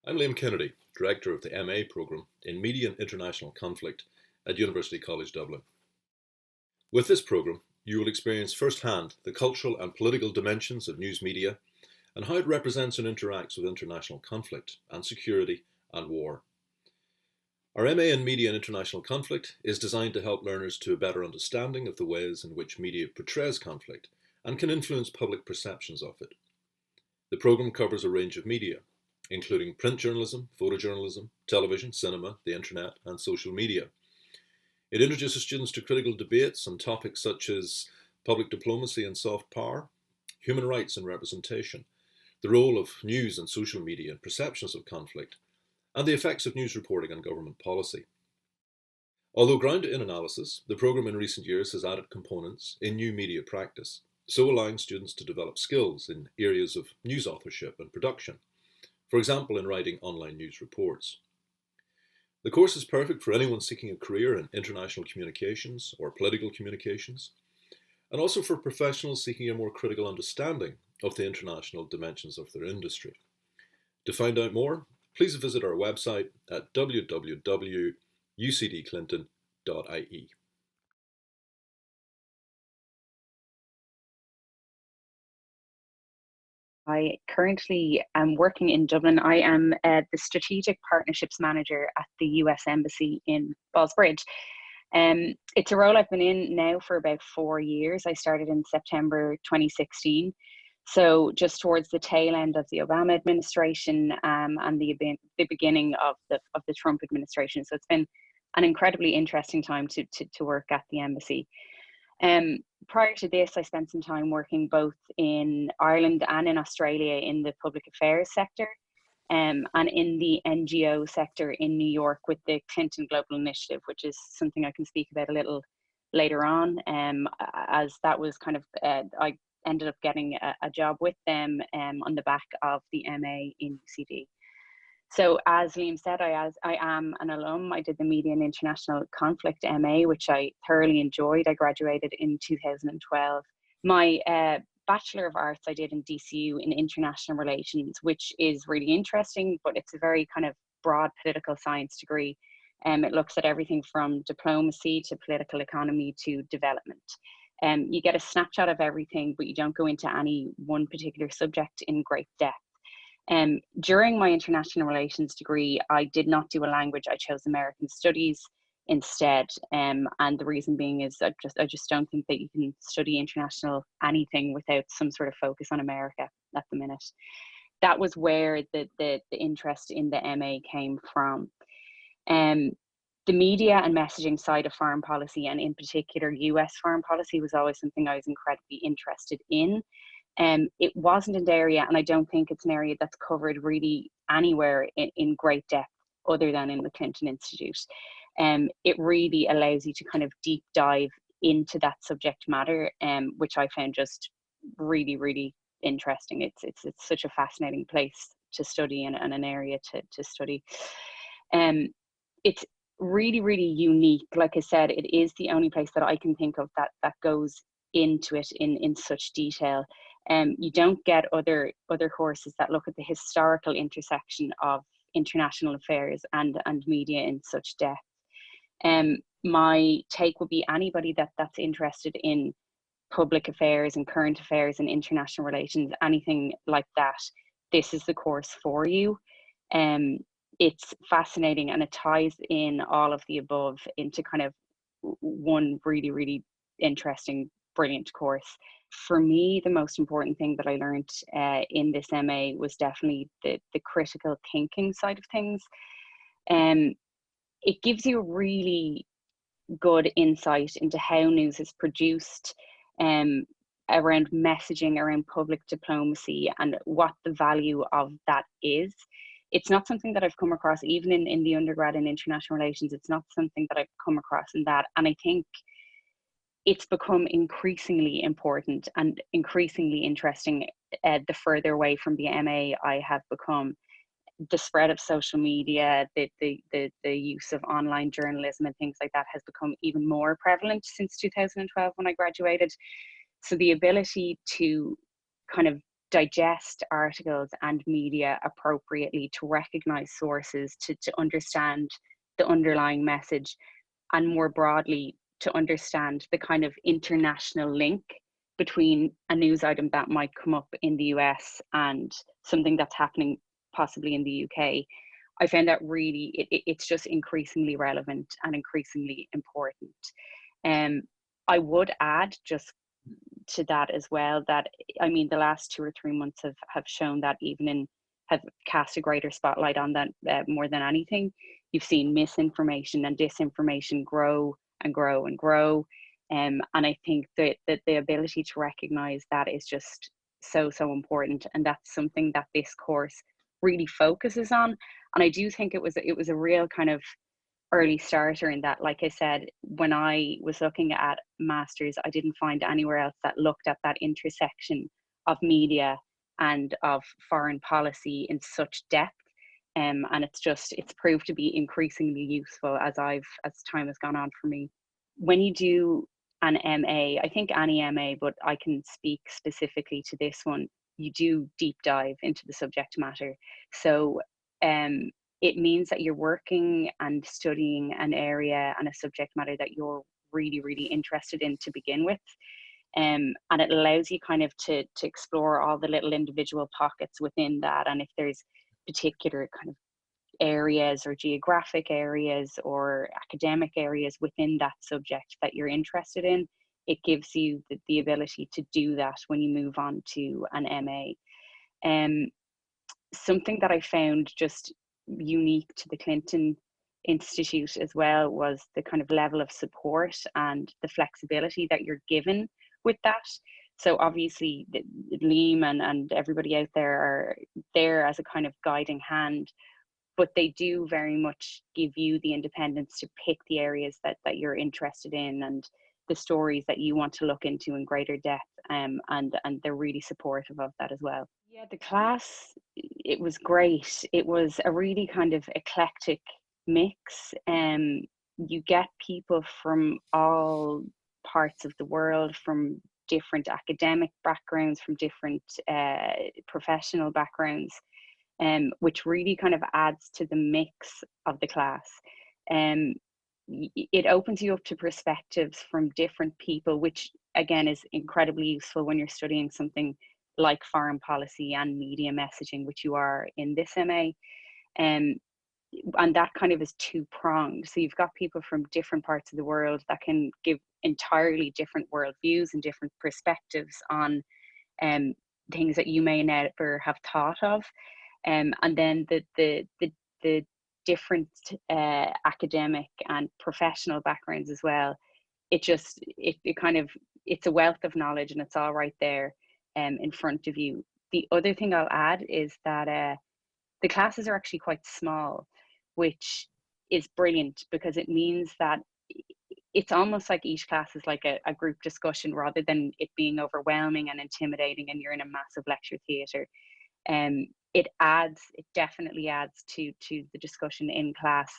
I'm Liam Kennedy, Director of the MA programme in Media and International Conflict at University College Dublin. With this programme, you will experience firsthand the cultural and political dimensions of news media and how it represents and interacts with international conflict and security and war. Our MA in Media and International Conflict is designed to help learners to a better understanding of the ways in which media portrays conflict and can influence public perceptions of it. The programme covers a range of media, including print journalism, photojournalism, television, cinema, the internet, and social media. It introduces students to critical debates on topics such as public diplomacy and soft power, human rights and representation, the role of news and social media and perceptions of conflict, and the effects of news reporting on government policy. Although grounded in analysis, the programme in recent years has added components in new media practice, so allowing students to develop skills in areas of news authorship and production, for example in writing online news reports. The course is perfect for anyone seeking a career in international communications or political communications, and also for professionals seeking a more critical understanding of the international dimensions of their industry. To find out more, please visit our website at www.ucdclinton.ie. I currently am working in Dublin. I am the Strategic Partnerships Manager at the US Embassy in Ballsbridge. It's a role I've been in now for about 4 years. I started in September 2016. So just towards the tail end of the Obama administration and the beginning of the Trump administration. So it's been an incredibly interesting time to work at the embassy. Prior to this, I spent some time working both in Ireland and in Australia in the public affairs sector and in the NGO sector in New York with the Clinton Global Initiative, which is something I can speak about a little later on, as that was kind of, I ended up getting a job with them on the back of the MA in UCD. So as Liam said, I am an alum. I did the Media and International Conflict MA, which I thoroughly enjoyed. I graduated in 2012. My Bachelor of Arts I did in DCU in International Relations, which is really interesting, but it's a very kind of broad political science degree. It looks at everything from diplomacy to political economy to development. You get a snapshot of everything, but you don't go into any one particular subject in great depth. During my international relations degree, I did not do a language. I chose American Studies instead, and the reason being is I just don't think that you can study international anything without some sort of focus on America at the minute. That was where the interest in the MA came from. The media and messaging side of foreign policy, and in particular US foreign policy, was always something I was incredibly interested in. It wasn't an area, and I don't think it's an area that's covered really anywhere in great depth other than in the Clinton Institute. It really allows you to kind of deep dive into that subject matter, which I found just really, really interesting. It's such a fascinating place to study and an area to study. It's really, really unique. Like I said, it is the only place that I can think of that goes into it in such detail. You don't get other courses that look at the historical intersection of international affairs and media in such depth. My take would be anybody that's interested in public affairs and current affairs and international relations, anything like that, this is the course for you. It's fascinating, and it ties in all of the above into kind of one really, really interesting, brilliant course. For me, the most important thing that I learned in this MA was definitely the critical thinking side of things. It gives you a really good insight into how news is produced, around messaging, around public diplomacy, and what the value of that is. It's not something that I've come across even in the undergrad in international relations. It's not something that I've come across in that. And I think it's become increasingly important and increasingly interesting the further away from the MA I have become. The spread of social media, the use of online journalism and things like that has become even more prevalent since 2012 when I graduated. So the ability to kind of digest articles and media appropriately, to recognize sources, to understand the underlying message, and more broadly, to understand the kind of international link between a news item that might come up in the US and something that's happening possibly in the UK. I found that really, it's just increasingly relevant and increasingly important. I would add just to that as well that, I mean, the last 2 or 3 months have shown that, have cast a greater spotlight on that more than anything. You've seen misinformation and disinformation grow and grow and grow. And I think that the ability to recognize that is just so important. And that's something that this course really focuses on. And I do think it was a real kind of early starter in that. Like I said, when I was looking at masters, I didn't find anywhere else that looked at that intersection of media and of foreign policy in such depth. And it's proved to be increasingly useful as time has gone on for me. When you do an MA, I think any MA, but I can speak specifically to this one, you do deep dive into the subject matter. So it means that you're working and studying an area and a subject matter that you're really, really interested in to begin with. And it allows you kind of to explore all the little individual pockets within that. And if there's particular kind of areas or geographic areas or academic areas within that subject that you're interested in, it gives you the ability to do that when you move on to an MA. Something that I found just unique to the Clinton Institute as well was the kind of level of support and the flexibility that you're given with that. So obviously Liam and everybody out there are there as a kind of guiding hand, but they do very much give you the independence to pick the areas that you're interested in and the stories that you want to look into in greater depth, and they're really supportive of that as well. Yeah, the class, it was great. It was a really kind of eclectic mix. You get people from all parts of the world, from different academic backgrounds, from different professional backgrounds, which really kind of adds to the mix of the class. It opens you up to perspectives from different people, which again is incredibly useful when you're studying something like foreign policy and media messaging, which you are in this MA. And that kind of is two-pronged. So you've got people from different parts of the world that can give entirely different worldviews and different perspectives on things that you may never have thought of. And then the different academic and professional backgrounds as well. It's a wealth of knowledge, and it's all right there in front of you. The other thing I'll add is that the classes are actually quite small, which is brilliant because it means that it's almost like each class is like a group discussion rather than it being overwhelming and intimidating and you're in a massive lecture theatre. It definitely adds to the discussion in class.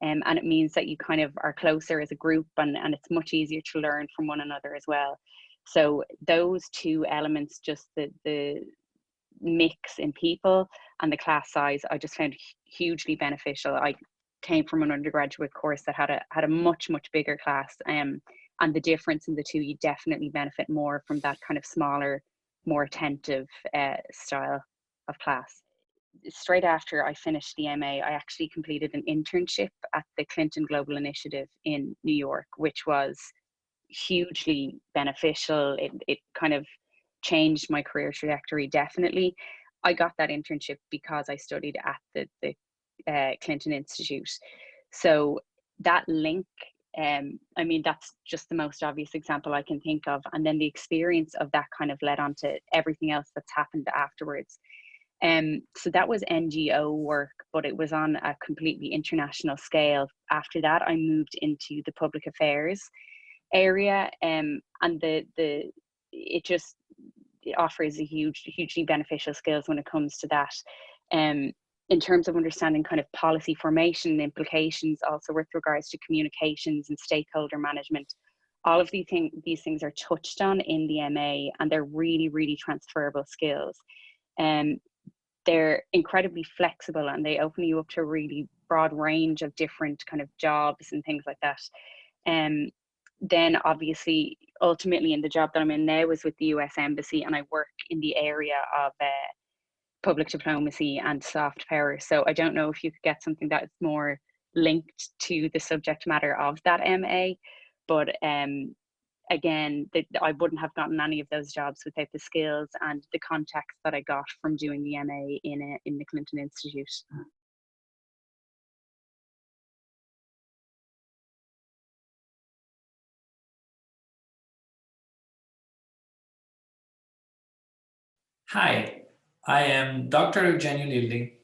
And it means that you kind of are closer as a group, and it's much easier to learn from one another as well. So those two elements, just the mix in people and the class size, I just found hugely beneficial. I came from an undergraduate course that had a much bigger class, and the difference in the two, you definitely benefit more from that kind of smaller, more attentive style of class. Straight after I finished the MA, I actually completed an internship at the Clinton Global Initiative in New York, which was hugely beneficial. It kind of changed my career trajectory, definitely. I got that internship because I studied at the Clinton Institute. So that link, I mean, that's just the most obvious example I can think of. And then the experience of that kind of led on to everything else that's happened afterwards. So that was NGO work, but it was on a completely international scale. After that, I moved into the public affairs area, and it offers a hugely beneficial skills when it comes to that. In terms of understanding kind of policy formation implications, also with regards to communications and stakeholder management, all of these things are touched on in the MA, and they're really, really transferable skills. They're incredibly flexible, and they open you up to a really broad range of different kind of jobs and things like that. Then obviously, ultimately, in the job that I'm in now is with the US Embassy, and I work in the area of public diplomacy and soft power. So I don't know if you could get something that's more linked to the subject matter of that MA, but again, I wouldn't have gotten any of those jobs without the skills and the contacts that I got from doing the MA in the Clinton Institute. Hi, I am Dr. Eugenio Lilly,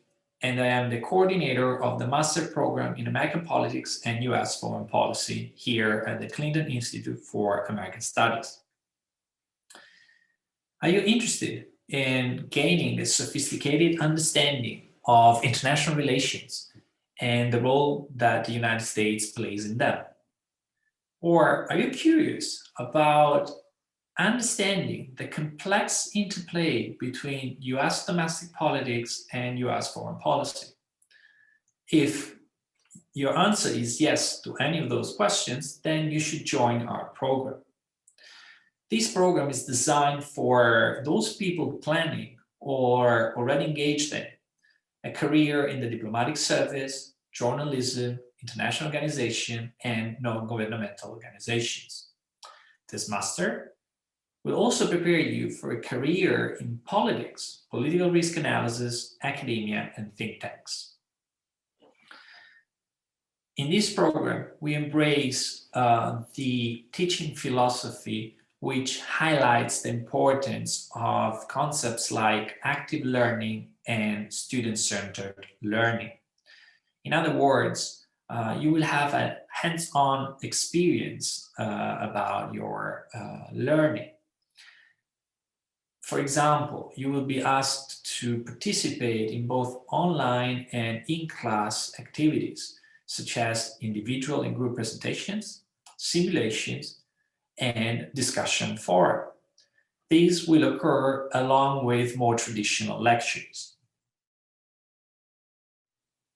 and I am the coordinator of the Master Program in American Politics and U.S. Foreign Policy here at the Clinton Institute for American Studies. Are you interested in gaining a sophisticated understanding of international relations and the role that the United States plays in them? Or are you curious about understanding the complex interplay between US domestic politics and US foreign policy? If your answer is yes to any of those questions, then you should join our program. This program is designed for those people planning or already engaged in a career in the diplomatic service, journalism, international organization, and non-governmental organizations. This master will also prepare you for a career in politics, political risk analysis, academia, and think tanks. In this program, we embrace the teaching philosophy which highlights the importance of concepts like active learning and student-centered learning. In other words, you will have a hands-on experience about your learning. For example, you will be asked to participate in both online and in-class activities, such as individual and group presentations, simulations, and discussion fora. These will occur along with more traditional lectures.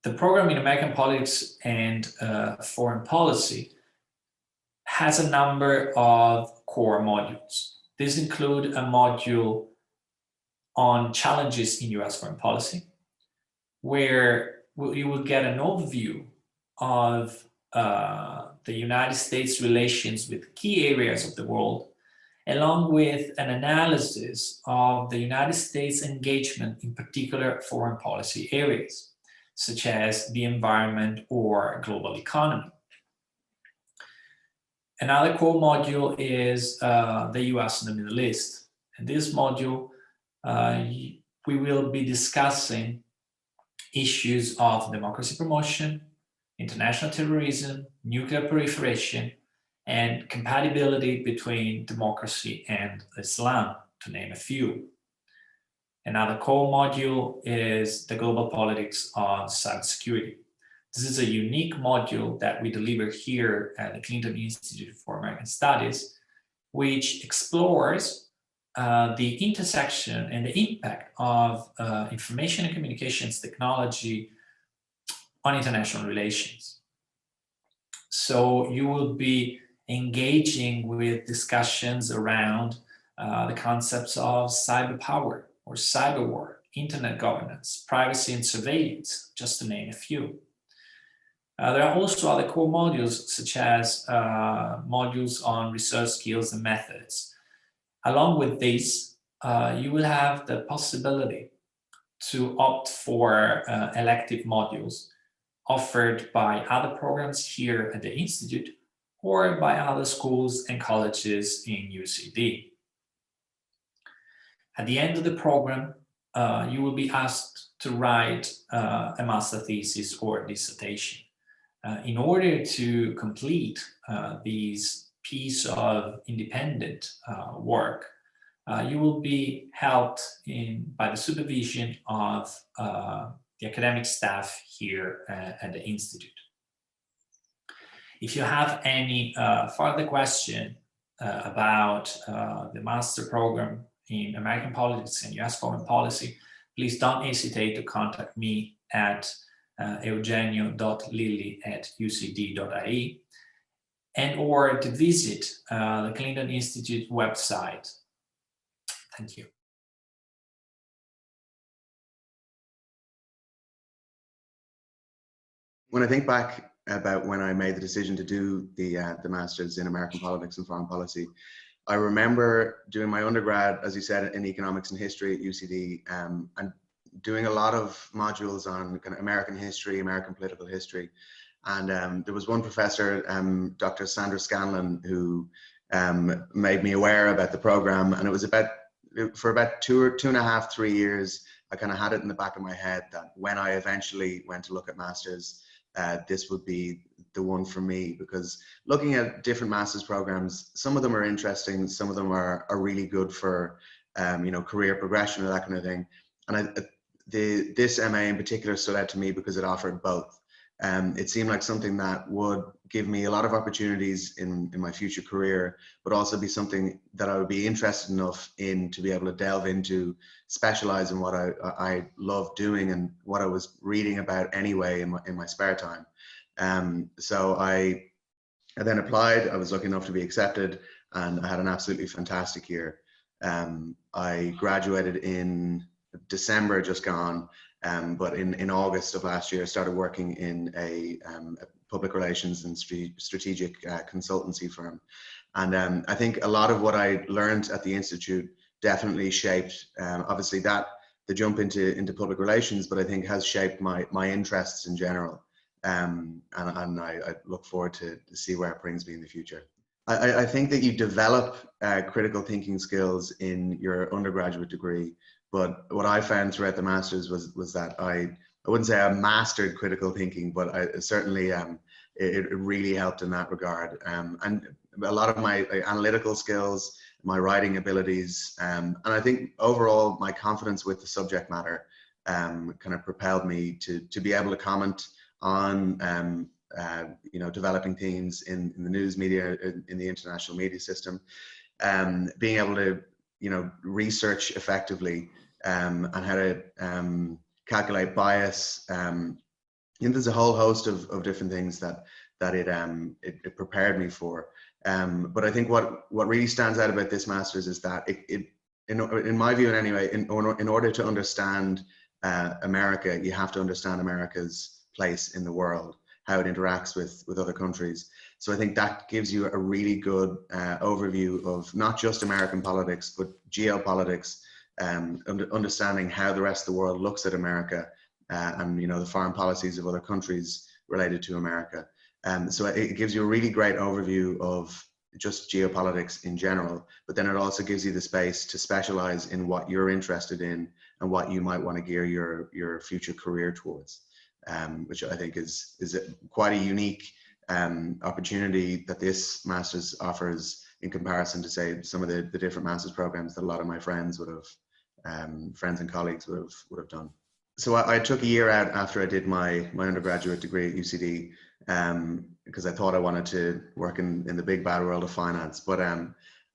The program in American Politics and Foreign Policy has a number of core modules. These include a module on challenges in US foreign policy, where you will get an overview of the United States' relations with key areas of the world, along with an analysis of the United States' engagement in particular foreign policy areas, such as the environment or global economy. Another core module is the US and the Middle East. In this module, we will be discussing issues of democracy promotion, international terrorism, nuclear proliferation, and compatibility between democracy and Islam, to name a few. Another core module is the global politics of cybersecurity. This is a unique module that we deliver here at the Clinton Institute for American Studies, which explores the intersection and the impact of information and communications technology on international relations. So you will be engaging with discussions around the concepts of cyber power or cyber war, internet governance, privacy and surveillance, just to name a few. There are also other core modules, such as modules on research skills and methods. Along with these, you will have the possibility to opt for elective modules offered by other programs here at the Institute or by other schools and colleges in UCD. At the end of the program, you will be asked to write a master thesis or dissertation. In order to complete these piece of independent work, you will be helped by the supervision of the academic staff here at the Institute. If you have any further question about the master program in American politics and US foreign policy, please don't hesitate to contact me at eugenio.lilly@ucd.ie and or to visit the Clinton Institute website. Thank you. When I think back about when I made the decision to do the Masters in American Politics and Foreign Policy, I remember doing my undergrad, as you said, in economics and history at UCD, and doing a lot of modules on kind of American history, American political history. And there was one professor, Dr. Sandra Scanlon, who made me aware about the program. And it was for about 2.5, 3 years, I kind of had it in the back of my head that when I eventually went to look at Masters, this would be the one for me, because looking at different Masters programs, some of them are interesting, some of them are really good for career progression or that kind of thing. And this MA in particular stood out to me because it offered both. It seemed like something that would give me a lot of opportunities in my future career, but also be something that I would be interested enough in to be able to delve into, specialize in what I love doing and what I was reading about anyway in my spare time. So I then applied. I was lucky enough to be accepted, and I had an absolutely fantastic year. I graduated in December just gone. But in August of last year, I started working in a public relations and strategic consultancy firm. And I think a lot of what I learned at the Institute definitely shaped, obviously the jump into public relations, but I think has shaped my interests in general. And I look forward to see where it brings me in the future. I think that you develop critical thinking skills in your undergraduate degree. But what I found throughout the Masters was that I wouldn't say I mastered critical thinking, but I certainly, it really helped in that regard. And a lot of my analytical skills, my writing abilities, and I think overall my confidence with the subject matter kind of propelled me to be able to comment on developing themes in the news media, in the international media system, being able to research effectively, and how to calculate bias. There's a whole host of different things that it prepared me for. But I think what really stands out about this Masters is that in my view, anyway, in order to understand America, you have to understand America's place in the world, how it interacts with other countries. So I think that gives you a really good overview of not just American politics, but geopolitics, understanding how the rest of the world looks at America, and the foreign policies of other countries related to America. So it gives you a really great overview of just geopolitics in general, but then it also gives you the space to specialize in what you're interested in and what you might want to gear your future career towards, which I think is quite a unique opportunity that this Masters offers in comparison to, say, some of the different Masters programs that a lot of my friends would have, friends and colleagues would have done. So I took a year out after I did my undergraduate degree at UCD, because I thought I wanted to work in the big bad world of finance. But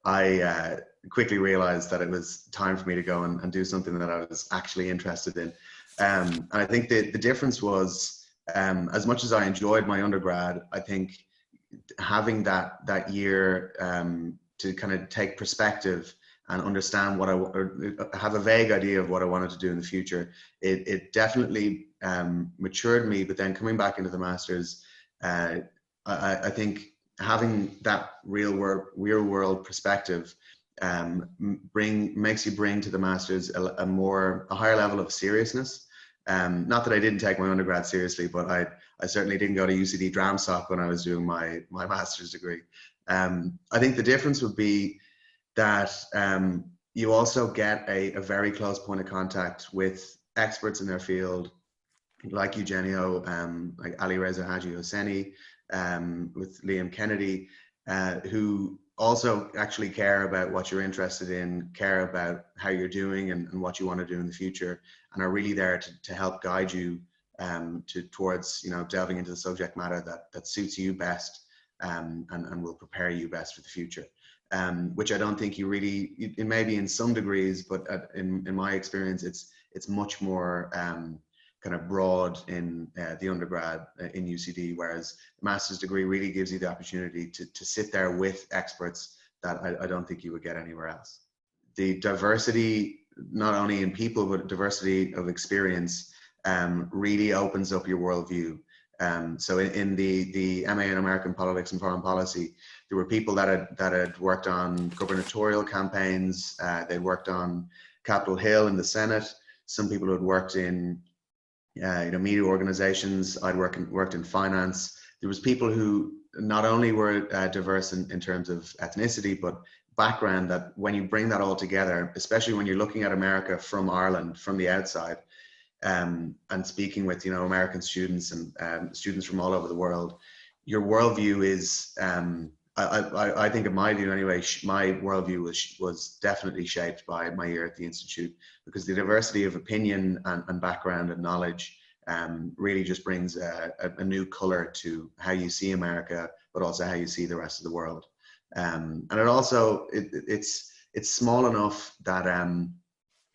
I quickly realized that it was time for me to go and do something that I was actually interested in. And I think the difference was, as much as I enjoyed my undergrad, I think having that year to kind of take perspective and understand or have a vague idea of what I wanted to do in the future, it definitely matured me. But then coming back into the Masters, I think having that real world perspective makes you bring to the Masters a higher level of seriousness. Not that I didn't take my undergrad seriously, but I certainly didn't go to UCD Dramstock when I was doing my master's degree. I think the difference would be that you also get a very close point of contact with experts in their field, like Eugenio, like Ali Reza Haji Hosseini, with Liam Kennedy, who also actually care about what you're interested in, care about how you're doing and what you want to do in the future, and are really there to help guide you towards delving into the subject matter that suits you best, and will prepare you best for the future. Which I don't think you really, it may be in some degrees, but in my experience, it's much more kind of broad in the undergrad in UCD, whereas the master's degree really gives you the opportunity to sit there with experts that I don't think you would get anywhere else. The diversity, not only in people, but diversity of experience really opens up your worldview. So in the MA in American Politics and Foreign Policy, there were people that had worked on gubernatorial campaigns, they'd worked on Capitol Hill in the Senate, some people who had worked in media organizations. I'd worked in finance. There was people who not only were diverse in terms of ethnicity, but background, that when you bring that all together, especially when you're looking at America from Ireland, from the outside, and speaking with American students and students from all over the world, your worldview is, I think in my view anyway, my worldview was definitely shaped by my year at the Institute, because the diversity of opinion and background and knowledge really just brings a new color to how you see America, but also how you see the rest of the world. And it also, it's small enough that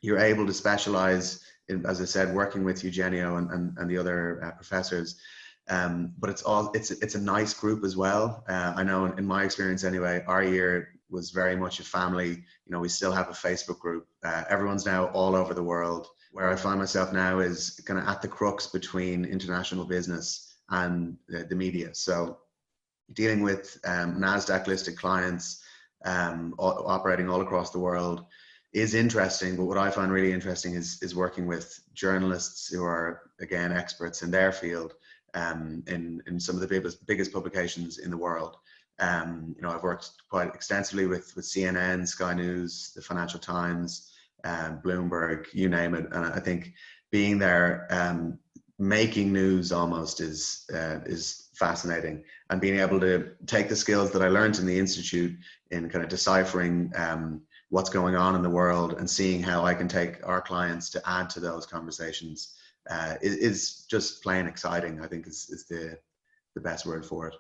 you're able to specialize in, as I said, working with Eugenio and the other professors. But it's a nice group as well. I know in my experience anyway, our year was very much a family. We still have a Facebook group. Everyone's now all over the world. Where I find myself now is kind of at the crux between international business and the media. So dealing with NASDAQ listed clients operating all across the world is interesting, but what I find really interesting is working with journalists who are, again, experts in their field, in some of the biggest publications in the world. I've worked quite extensively with CNN, Sky News, the Financial Times, Bloomberg, you name it, and I think being there, making news almost is fascinating, and being able to take the skills that I learned in the Institute in kind of deciphering what's going on in the world and seeing how I can take our clients to add to those conversations is just plain exciting. I think is the best word for it.